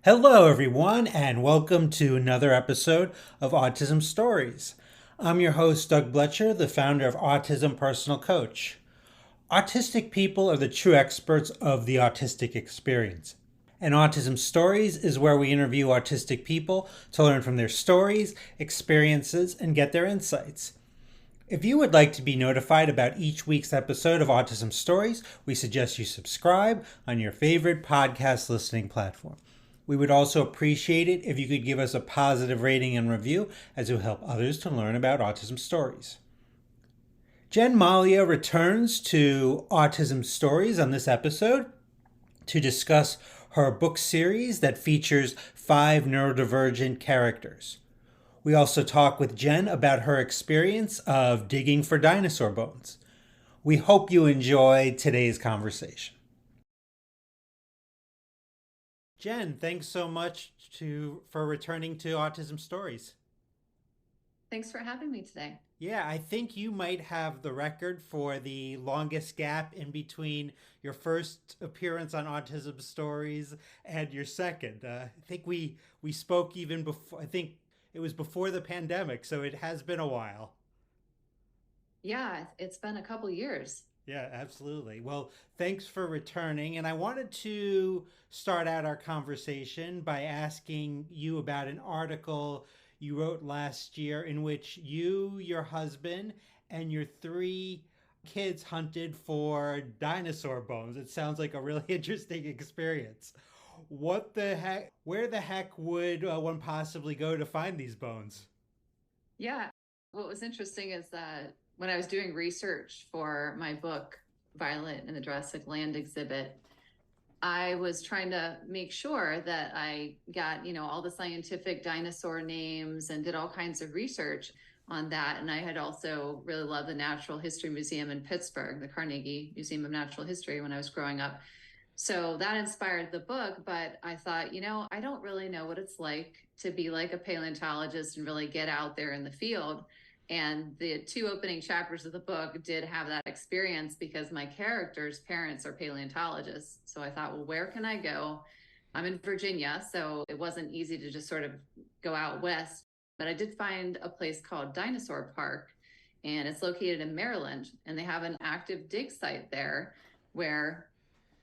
Hello, everyone, and welcome to another episode of Autism Stories. I'm your host, Doug Bletcher, the founder of Autism Personal Coach. Autistic people are the true experts of the autistic experience. And Autism Stories is where we interview autistic people to learn from their stories, experiences, and get their insights. If you would like to be notified about each week's episode of Autism Stories, we suggest you subscribe on your favorite podcast listening platform. We would also appreciate it if you could give us a positive rating and review, as it will help others to learn about autism stories. Jen Malia returns to Autism Stories on this episode to discuss her book series that features 5 neurodivergent characters. We also talk with Jen about her experience of digging for dinosaur bones. We hope you enjoy today's conversation. Jen, thanks so much for returning to Autism Stories. Thanks for having me today. Yeah, I think you might have the record for the longest gap in between your first appearance on Autism Stories and your second. I think we spoke even before. I think it was before the pandemic, so it has been a while. Yeah, it's been a couple years. Yeah, absolutely. Well, thanks for returning. And I wanted to start out our conversation by asking you about an article you wrote last year in which you, your husband, and your 3 kids hunted for dinosaur bones. It sounds like a really interesting experience. What the heck? Where the heck would one possibly go to find these bones? Yeah. What was interesting is that when I was doing research for my book, Violet and the Jurassic Land exhibit, I was trying to make sure that I got, all the scientific dinosaur names and did all kinds of research on that. And I had also really loved the Natural History Museum in Pittsburgh, the Carnegie Museum of Natural History, when I was growing up. So that inspired the book, but I thought, I don't really know what it's like to be like a paleontologist and really get out there in the field. And the 2 opening chapters of the book did have that experience because my characters' parents are paleontologists. So I thought, well, where can I go? I'm in Virginia, so it wasn't easy to just sort of go out west. But I did find a place called Dinosaur Park, and it's located in Maryland, and they have an active dig site there where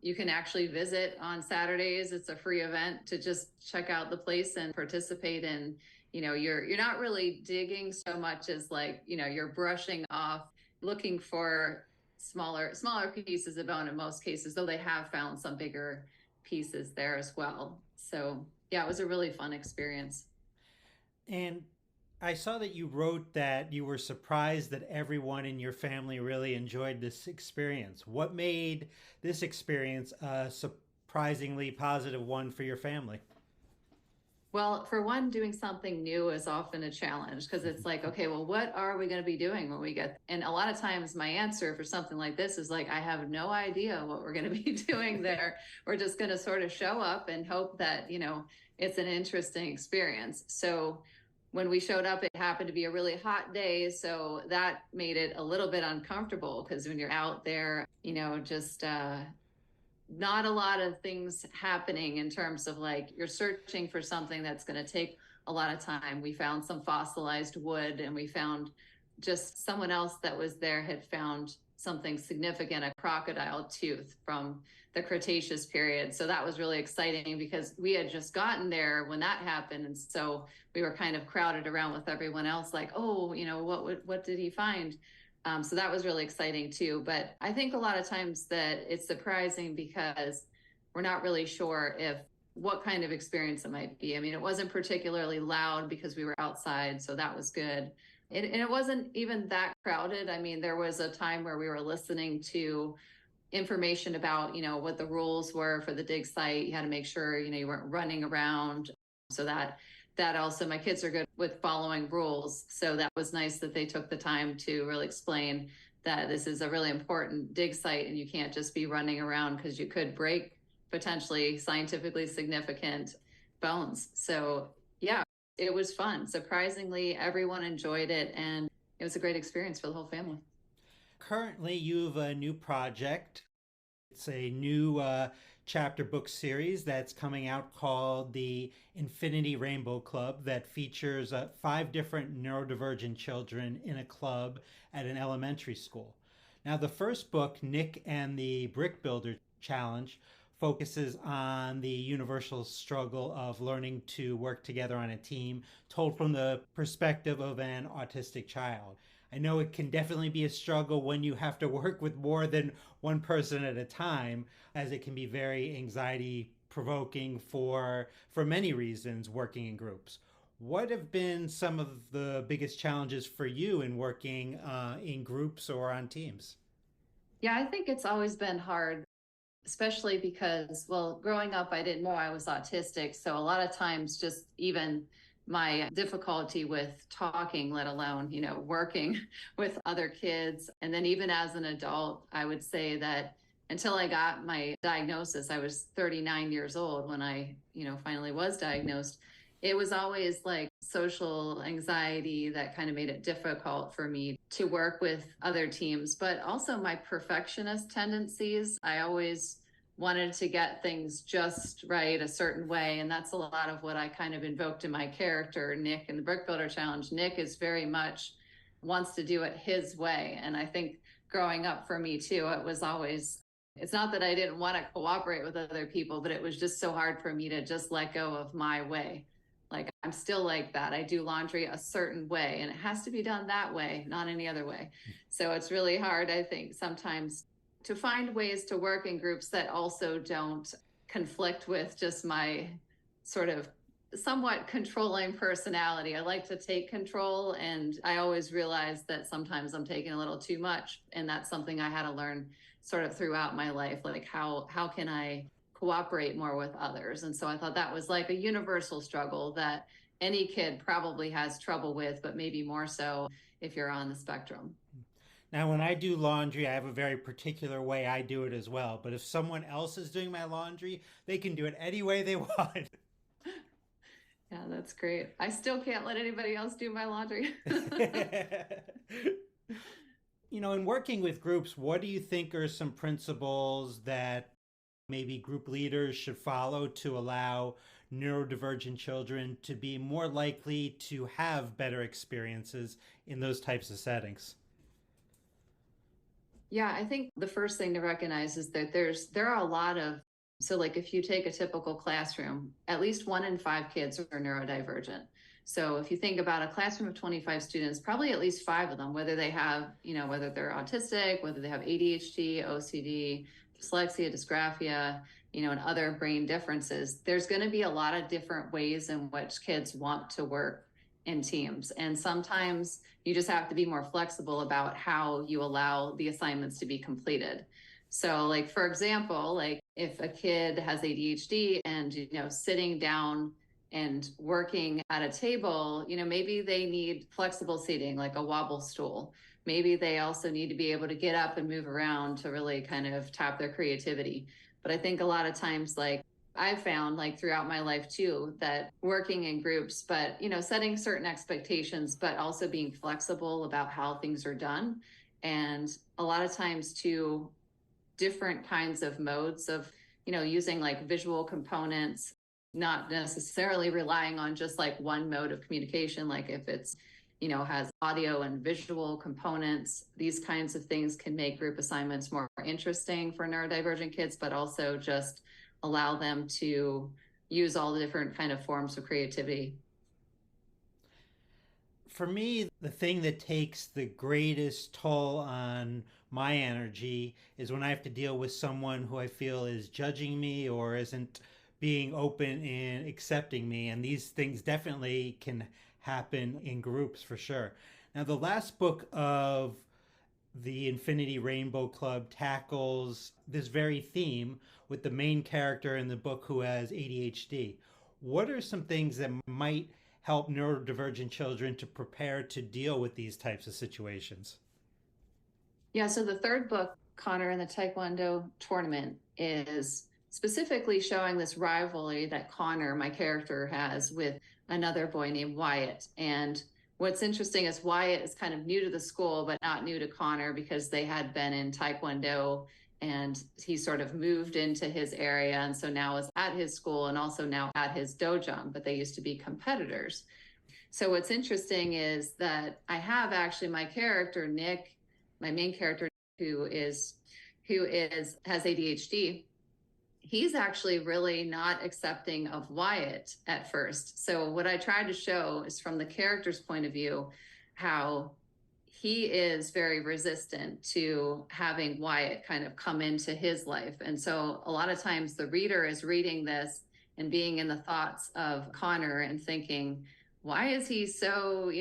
you can actually visit on Saturdays. It's a free event to just check out the place and participate in. You're not really digging so much as like, you're brushing off, looking for smaller pieces of bone in most cases, though they have found some bigger pieces there as well. So yeah, it was a really fun experience. And I saw that you wrote that you were surprised that everyone in your family really enjoyed this experience. What made this experience a surprisingly positive one for your family? Well, for one, doing something new is often a challenge because it's like, okay, well, what are we going to be doing when we get? And a lot of times, my answer for something like this is like, I have no idea what we're going to be doing there. We're just going to sort of show up and hope that, it's an interesting experience. So when we showed up, it happened to be a really hot day. So that made it a little bit uncomfortable because when you're out there, just not a lot of things happening in terms of like you're searching for something that's going to take a lot of time. We found some fossilized wood, and we found just someone else that was there had found something significant, a crocodile tooth from the Cretaceous period. So that was really exciting because we had just gotten there when that happened. And so we were kind of crowded around with everyone else, like, oh, what did he find? So that was really exciting too. But I think a lot of times that it's surprising because we're not really sure if what kind of experience it might be. I mean, it wasn't particularly loud because we were outside, so that was good. And it wasn't even that crowded. I mean, there was a time where we were listening to information about, what the rules were for the dig site. You had to make sure, you weren't running around. So that also, my kids are good with following rules. So that was nice that they took the time to really explain that this is a really important dig site and you can't just be running around because you could break potentially scientifically significant bones. So yeah, it was fun. Surprisingly, everyone enjoyed it, and it was a great experience for the whole family. Currently, you have a new project. It's a new chapter book series that's coming out called the Infinity Rainbow Club that features five different neurodivergent children in a club at an elementary school. Now, the first book, Nick and the Brick Builder Challenge, focuses on the universal struggle of learning to work together on a team, told from the perspective of an autistic child. I know it can definitely be a struggle when you have to work with more than one person at a time, as it can be very anxiety provoking for many reasons working in groups. What have been some of the biggest challenges for you in working in groups or on teams? Yeah, I think it's always been hard, especially because, well, growing up, I didn't know I was autistic. So a lot of times, just even my difficulty with talking, let alone, working with other kids. And then even as an adult, I would say that until I got my diagnosis, I was 39 years old when I, finally was diagnosed. It was always like social anxiety that kind of made it difficult for me to work with other teams, but also my perfectionist tendencies. I always wanted to get things just right a certain way. And that's a lot of what I kind of invoked in my character, Nick, in the Brick Builder Challenge. Nick is very much wants to do it his way. And I think growing up for me too, it was always, it's not that I didn't want to cooperate with other people, but it was just so hard for me to just let go of my way. Like, I'm still like that. I do laundry a certain way and it has to be done that way, not any other way. So it's really hard, I think, sometimes to find ways to work in groups that also don't conflict with just my sort of somewhat controlling personality. I like to take control, and I always realize that sometimes I'm taking a little too much. And that's something I had to learn sort of throughout my life. Like, how can I cooperate more with others? And so I thought that was like a universal struggle that any kid probably has trouble with, but maybe more so if you're on the spectrum. Now, when I do laundry, I have a very particular way I do it as well. But if someone else is doing my laundry, they can do it any way they want. Yeah, that's great. I still can't let anybody else do my laundry. In working with groups, what do you think are some principles that maybe group leaders should follow to allow neurodivergent children to be more likely to have better experiences in those types of settings? Yeah, I think the first thing to recognize is that there are a lot of, so like if you take a typical classroom, at least 1 in 5 kids are neurodivergent. So if you think about a classroom of 25 students, probably at least 5 of them, whether they have, whether they're autistic, whether they have ADHD, OCD, dyslexia, dysgraphia, and other brain differences, there's going to be a lot of different ways in which kids want to work in teams. And sometimes you just have to be more flexible about how you allow the assignments to be completed. So like, for example, like if a kid has ADHD and, sitting down and working at a table, maybe they need flexible seating, like a wobble stool. Maybe they also need to be able to get up and move around to really kind of tap their creativity. But I think a lot of times, like, I've found, like, throughout my life too, that working in groups, but, setting certain expectations, but also being flexible about how things are done. And a lot of times too, different kinds of modes of, using like visual components, not necessarily relying on just like one mode of communication. Like if it's, has audio and visual components, these kinds of things can make group assignments more interesting for neurodivergent kids, but also just allow them to use all the different kind of forms of creativity. For me, the thing that takes the greatest toll on my energy is when I have to deal with someone who I feel is judging me or isn't being open in accepting me. And these things definitely can happen in groups for sure. Now, the last book of the Infinity Rainbow Club tackles this very theme with the main character in the book who has ADHD. What are some things that might help neurodivergent children to prepare to deal with these types of situations? Yeah, so the third book, Connor and the Taekwondo Tournament, is specifically showing this rivalry that Connor, my character, has with another boy named Wyatt. And what's interesting is Wyatt is kind of new to the school, but not new to Connor because they had been in Taekwondo and he sort of moved into his area, and so now is at his school and also now at his dojo, but they used to be competitors. So what's interesting is that I have actually my character Nick, my main character, who is has ADHD. He's actually really not accepting of Wyatt at first. So what I tried to show is from the character's point of view, how he is very resistant to having Wyatt kind of come into his life. And so a lot of times the reader is reading this and being in the thoughts of Connor and thinking, why is he so,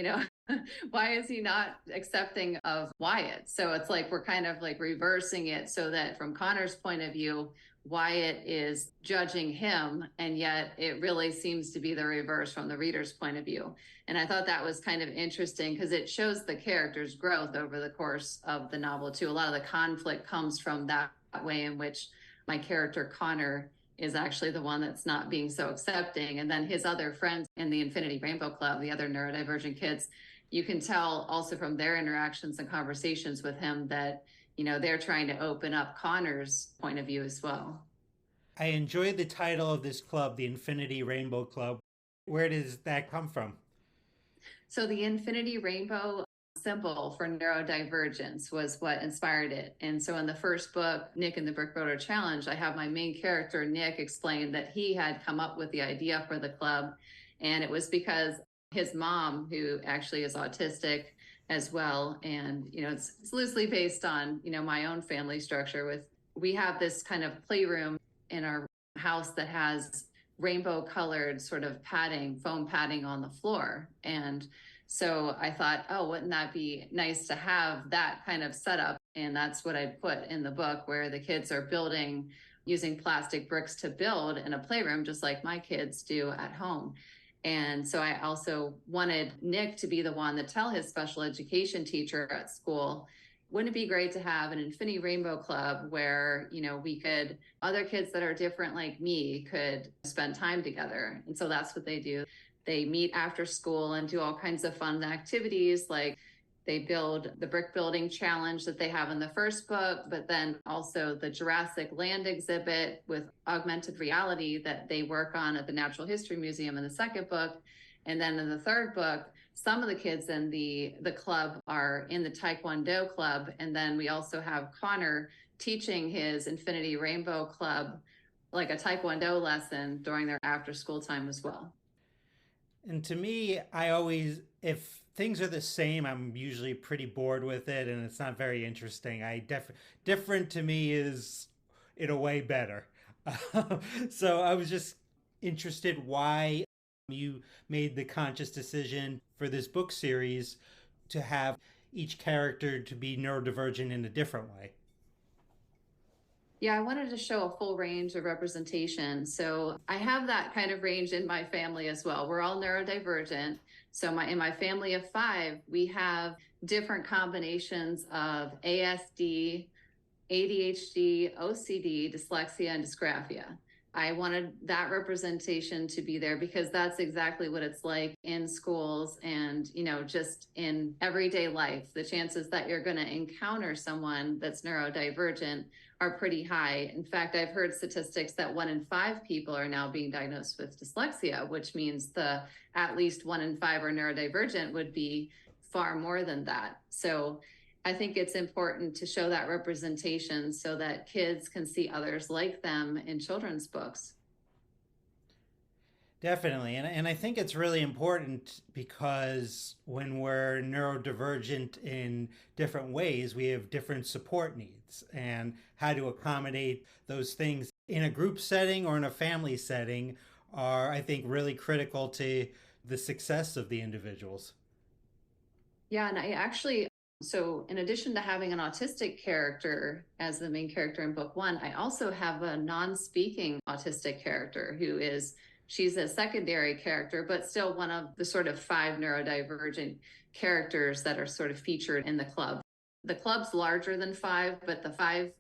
why is he not accepting of Wyatt? So it's like we're kind of like reversing it so that from Connor's point of view, Wyatt is judging him, and yet it really seems to be the reverse from the reader's point of view. And I thought that was kind of interesting because it shows the character's growth over the course of the novel too. A lot of the conflict comes from that way in which my character Connor is actually the one that's not being so accepting. And then his other friends in the Infinity Rainbow Club, the other neurodivergent kids, you can tell also from their interactions and conversations with him that, they're trying to open up Connor's point of view as well. I enjoy the title of this club, the Infinity Rainbow Club. Where does that come from? So the Infinity Rainbow symbol for neurodivergence was what inspired it. And so in the first book, Nick and the Brick Roader Challenge, I have my main character, Nick, explain that he had come up with the idea for the club. And it was because his mom, who actually is autistic as well, and it's loosely based on my own family structure. We have this kind of playroom in our house that has rainbow colored sort of padding, foam padding on the floor. And so I thought, oh, wouldn't that be nice to have that kind of setup? And that's what I put in the book, where the kids are building using plastic bricks to build in a playroom, just like my kids do at home. And so I also wanted Nick to be the one to tell his special education teacher at school, wouldn't it be great to have an Infinity Rainbow Club where, other kids that are different like me could spend time together? And so that's what they do. They meet after school and do all kinds of fun activities, like they build the brick building challenge that they have in the first book, but then also the Jurassic Land exhibit with augmented reality that they work on at the Natural History Museum in the second book. And then in the third book, some of the kids in the club are in the Taekwondo club. And then we also have Connor teaching his Infinity Rainbow Club like a Taekwondo lesson during their after school time as well. And to me, I always, if things are the same, I'm usually pretty bored with it and it's not very interesting. Different to me is in a way better. So I was just interested why you made the conscious decision for this book series to have each character to be neurodivergent in a different way. Yeah, I wanted to show a full range of representation. So I have that kind of range in my family as well. We're all neurodivergent. So in my family of 5, we have different combinations of ASD, ADHD, OCD, dyslexia, and dysgraphia. I wanted that representation to be there because that's exactly what it's like in schools and, just in everyday life. The chances that you're going to encounter someone that's neurodivergent are pretty high. In fact, I've heard statistics that 1 in 5 people are now being diagnosed with dyslexia, which means the at least 1 in 5 are neurodivergent would be far more than that. So I think it's important to show that representation so that kids can see others like them in children's books. Definitely. And I think it's really important because when we're neurodivergent in different ways, we have different support needs and how to accommodate those things in a group setting or in a family setting are, I think, really critical to the success of the individuals. Yeah, and I actually, so in addition to having an autistic character as the main character in book 1, I also have a non-speaking autistic character she's a secondary character, but still one of the sort of 5 neurodivergent characters that are sort of featured in the club. The club's larger than 5, but the 5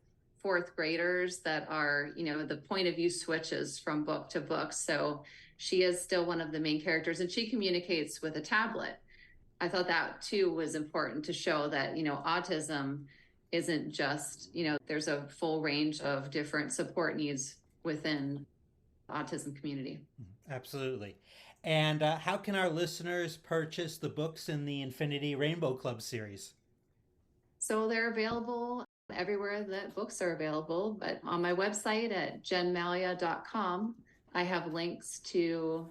fourth graders that are, the point of view switches from book to book. So she is still one of the main characters and she communicates with a tablet. I thought that too was important to show that, autism isn't just, there's a full range of different support needs within the autism community. Absolutely. And how can our listeners purchase the books in the Infinity Rainbow Club series? So they're available everywhere that books are available, but on my website at jenmalia.com, I have links to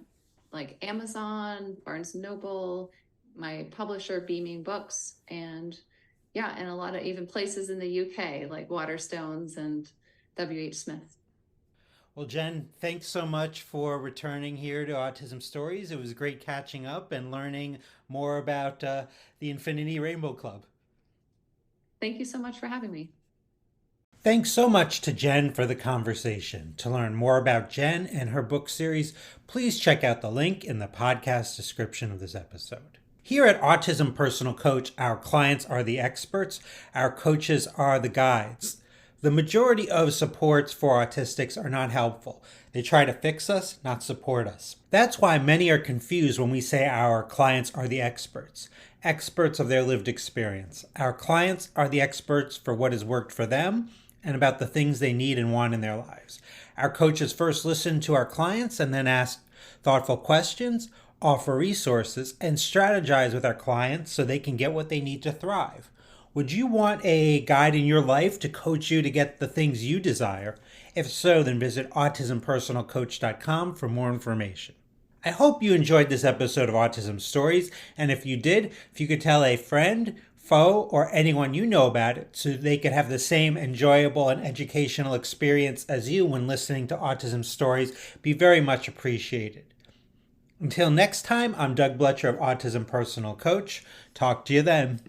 like Amazon, Barnes and Noble, my publisher, Beaming Books, and yeah, and a lot of even places in the UK like Waterstones and W.H. Smith. Well, Jen, thanks so much for returning here to Autism Stories. It was great catching up and learning more about the Infinity Rainbow Club. Thank you so much for having me. Thanks so much to Jen for the conversation. To learn more about Jen and her book series, please check out the link in the podcast description of this episode. Here at Autism Personal Coach, our clients are the experts, our coaches are the guides. The majority of supports for autistics are not helpful. They try to fix us, not support us. That's why many are confused when we say our clients are the experts of their lived experience. Our clients are the experts for what has worked for them and about the things they need and want in their lives. Our coaches first listen to our clients and then ask thoughtful questions, offer resources, and strategize with our clients so they can get what they need to thrive. Would you want a guide in your life to coach you to get the things you desire? If so, then visit autismpersonalcoach.com for more information. I hope you enjoyed this episode of Autism Stories, and if you did, if you could tell a friend, foe, or anyone you know about it so they could have the same enjoyable and educational experience as you when listening to Autism Stories, be very much appreciated. Until next time, I'm Doug Bletcher of Autism Personal Coach. Talk to you then.